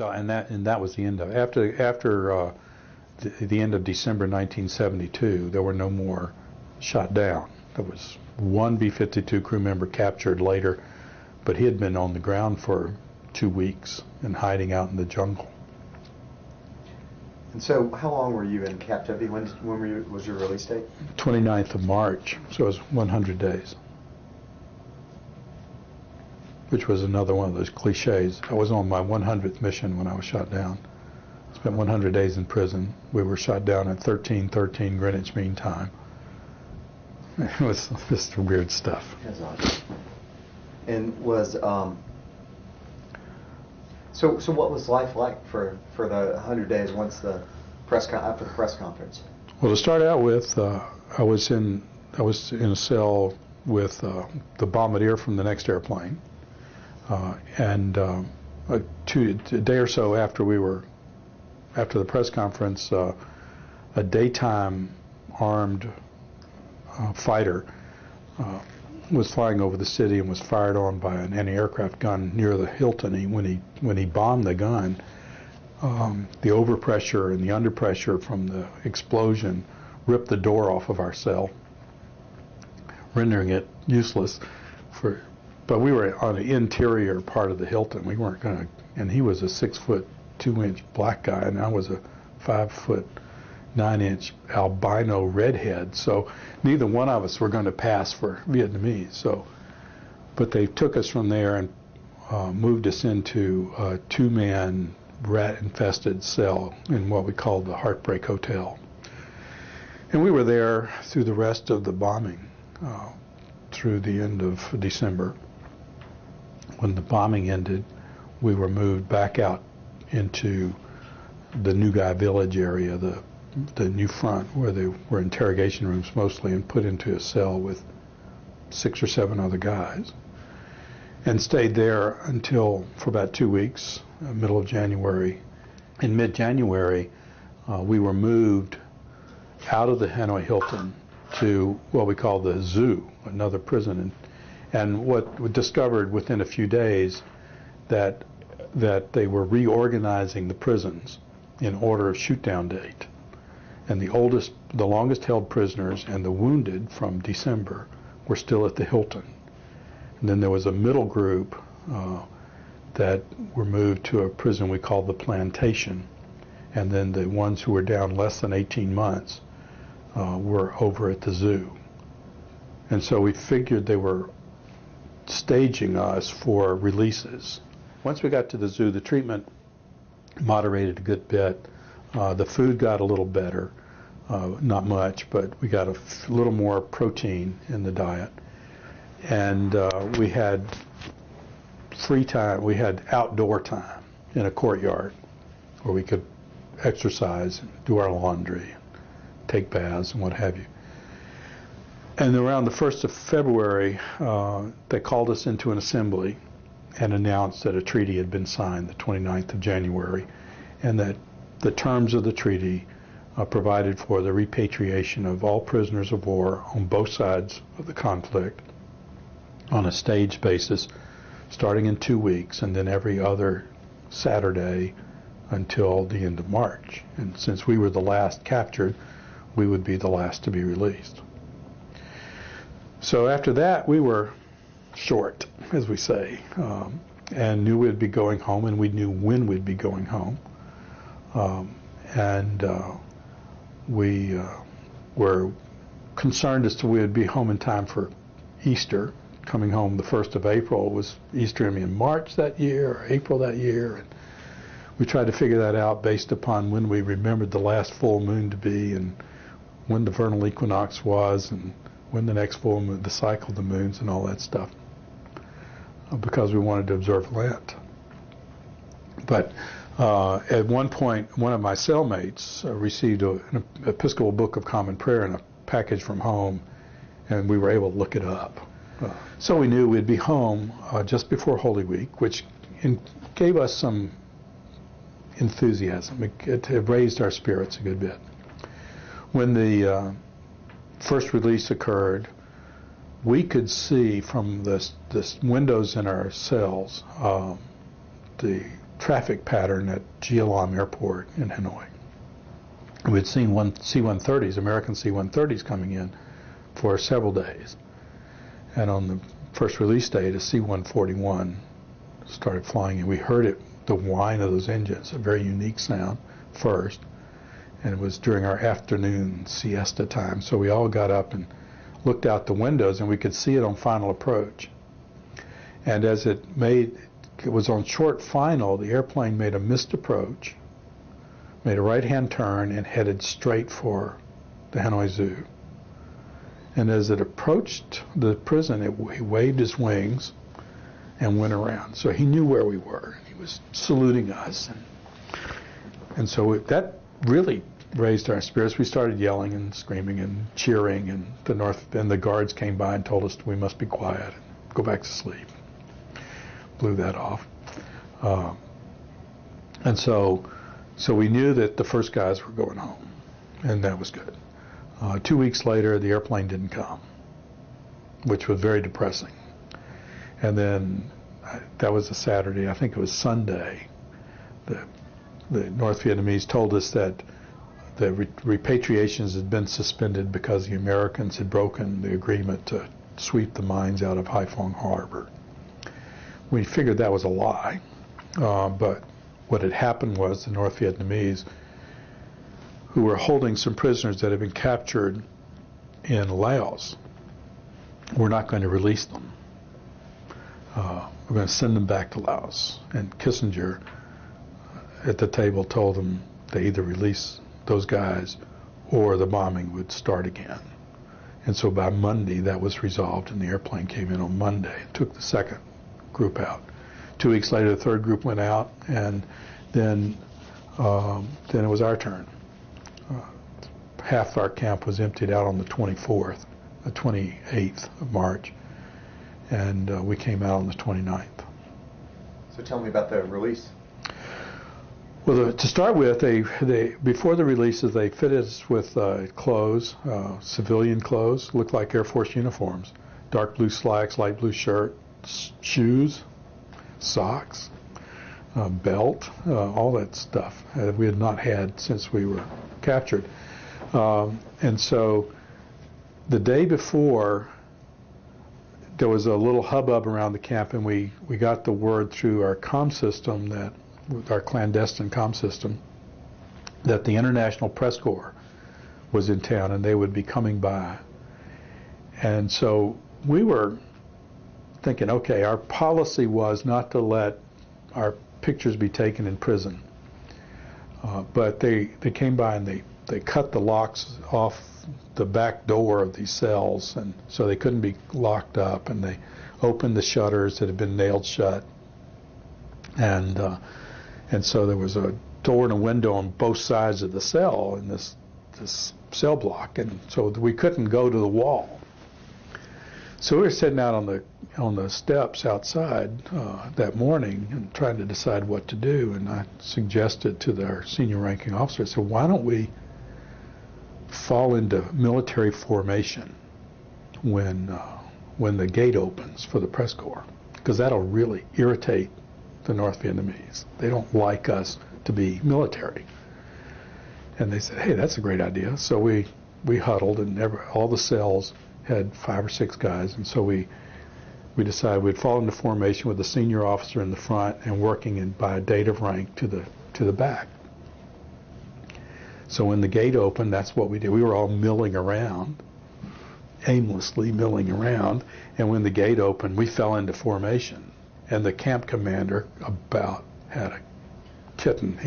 So and that was the end of it. After the end of December 1972, there were no more shot down. There was one B-52 crew member captured later, but he had been on the ground for 2 weeks and hiding out in the jungle. And so how long were you in captivity? When was your release date? 29th of March, so it was 100 days. Which was another one of those cliches. I was on my 100th mission when I was shot down. Spent 100 days in prison. We were shot down at 13:13 Greenwich Mean Time. It was just weird stuff. That's awesome. And was so what was life like for the 100 days once the after the press conference? Well, to start out with, I was in a cell with the bombardier from the next airplane, and a day or so after the press conference, a daytime armed fighter was flying over the city and was fired on by an anti-aircraft gun near the Hilton. When he bombed the gun, the overpressure and the underpressure from the explosion ripped the door off of our cell, rendering it useless. But we were on the interior part of the Hilton. We weren't going to, and he was a 6'2" black guy, and I was a 5'9" albino redhead. So neither one of us were going to pass for Vietnamese. So, but they took us from there and moved us into a 2-man rat-infested cell in what we called the Heartbreak Hotel. And we were there through the rest of the bombing, through the end of December. When the bombing ended, we were moved back out into the New Guy Village area, the new front, where they were interrogation rooms mostly, and put into a cell with 6 or 7 other guys, and stayed there for about 2 weeks, middle of January. In mid-January, we were moved out of the Hanoi Hilton to what we call the Zoo, another prison, and what we discovered within a few days that they were reorganizing the prisons in order of shoot-down date. And the longest held prisoners and the wounded from December were still at the Hilton. And then there was a middle group that were moved to a prison we called the Plantation. And then the ones who were down less than 18 months were over at the Zoo. And so we figured they were staging us for releases. Once we got to the Zoo, the treatment moderated a good bit. The food got a little better, not much, but we got a little more protein in the diet. And we had free time, we had outdoor time in a courtyard where we could exercise, do our laundry, take baths and what have you. And around the 1st of February, they called us into an assembly and announced that a treaty had been signed the 29th of January, and that the terms of the treaty provided for the repatriation of all prisoners of war on both sides of the conflict on a staged basis, starting in 2 weeks, and then every other Saturday until the end of March. And since we were the last captured, we would be the last to be released. So after that, we were short, as we say, and knew we'd be going home, and we knew when we'd be going home. We were concerned as to we'd be home in time for Easter. Coming home the 1st of April. Was Easter in March that year or April that year? And we tried to figure that out based upon when we remembered the last full moon to be, and when the vernal equinox was, and when the next full moon, the cycle of the moons, and all that stuff, because we wanted to observe Lent. But at one point, one of my cellmates received an Episcopal Book of Common Prayer in a package from home, and we were able to look it up. So we knew we'd be home just before Holy Week, which gave us some enthusiasm. It raised our spirits a good bit. When the first release occurred, we could see from the windows in our cells the traffic pattern at Jialam Airport in Hanoi. We'd seen C-130s, American C-130s coming in for several days. And on the first release date, a C-141 started flying in. We heard it, the whine of those engines, a very unique sound first. And it was during our afternoon siesta time. So we all got up and looked out the windows, and we could see it on final approach. And as it was on short final, the airplane made a missed approach, made a right-hand turn, and headed straight for the Hanoi Zoo. And as it approached the prison, he waved his wings and went around. So he knew where we were. He was saluting us. And so that really raised our spirits. We started yelling and screaming and cheering, and the guards came by and told us we must be quiet and go back to sleep. Blew that off. And so we knew that the first guys were going home, and that was good. 2 weeks later, the airplane didn't come, which was very depressing. And then that was a Saturday. I think it was Sunday. The North Vietnamese told us that the repatriations had been suspended because the Americans had broken the agreement to sweep the mines out of Haiphong Harbor. We figured that was a lie, but what had happened was the North Vietnamese, who were holding some prisoners that had been captured in Laos, were not going to release them. We're going to send them back to Laos. And Kissinger at the table told them they either release those guys or the bombing would start again. And so by Monday that was resolved, and the airplane came in on Monday and took the second group out. 2 weeks later, the third group went out, and then it was our turn. Half our camp was emptied out on the 24th, the 28th of March, and we came out on the 29th. So tell me about the release. Well, to start with, they before the releases, they fitted us with clothes, civilian clothes, looked like Air Force uniforms, dark blue slacks, light blue shirt, shoes, socks, belt, all that stuff we had not had since we were captured. And so the day before, there was a little hubbub around the camp, and we got the word through our comm system, our clandestine comm system, that the International Press Corps was in town and they would be coming by. And so we were thinking, okay, our policy was not to let our pictures be taken in prison. But they came by and they cut the locks off the back door of these cells, and so they couldn't be locked up, and they opened the shutters that had been nailed shut. And so there was a door and a window on both sides of the cell in this cell block, and so we couldn't go to the wall. So we were sitting out on the steps outside that morning and trying to decide what to do, and I suggested to our senior ranking officer, I said, why don't we fall into military formation when the gate opens for the press corps, because that'll really irritate the North Vietnamese. They don't like us to be military. And they said, hey, that's a great idea. So we huddled, and all the cells had 5 or 6 guys, and so we decided we'd fall into formation with the senior officer in the front and working by a date of rank to the back. So when the gate opened, that's what we did. We were all milling around, aimlessly milling around, and when the gate opened, we fell into formation. And the camp commander about had a kitten.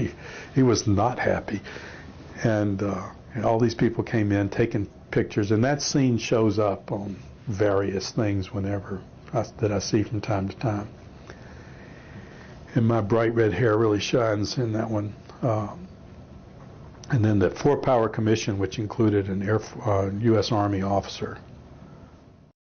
He was not happy. And all these people came in taking pictures, and that scene shows up on various things whenever that I see from time to time. And my bright red hair really shines in that one. And then the 4-Power Commission, which included an U.S. Army officer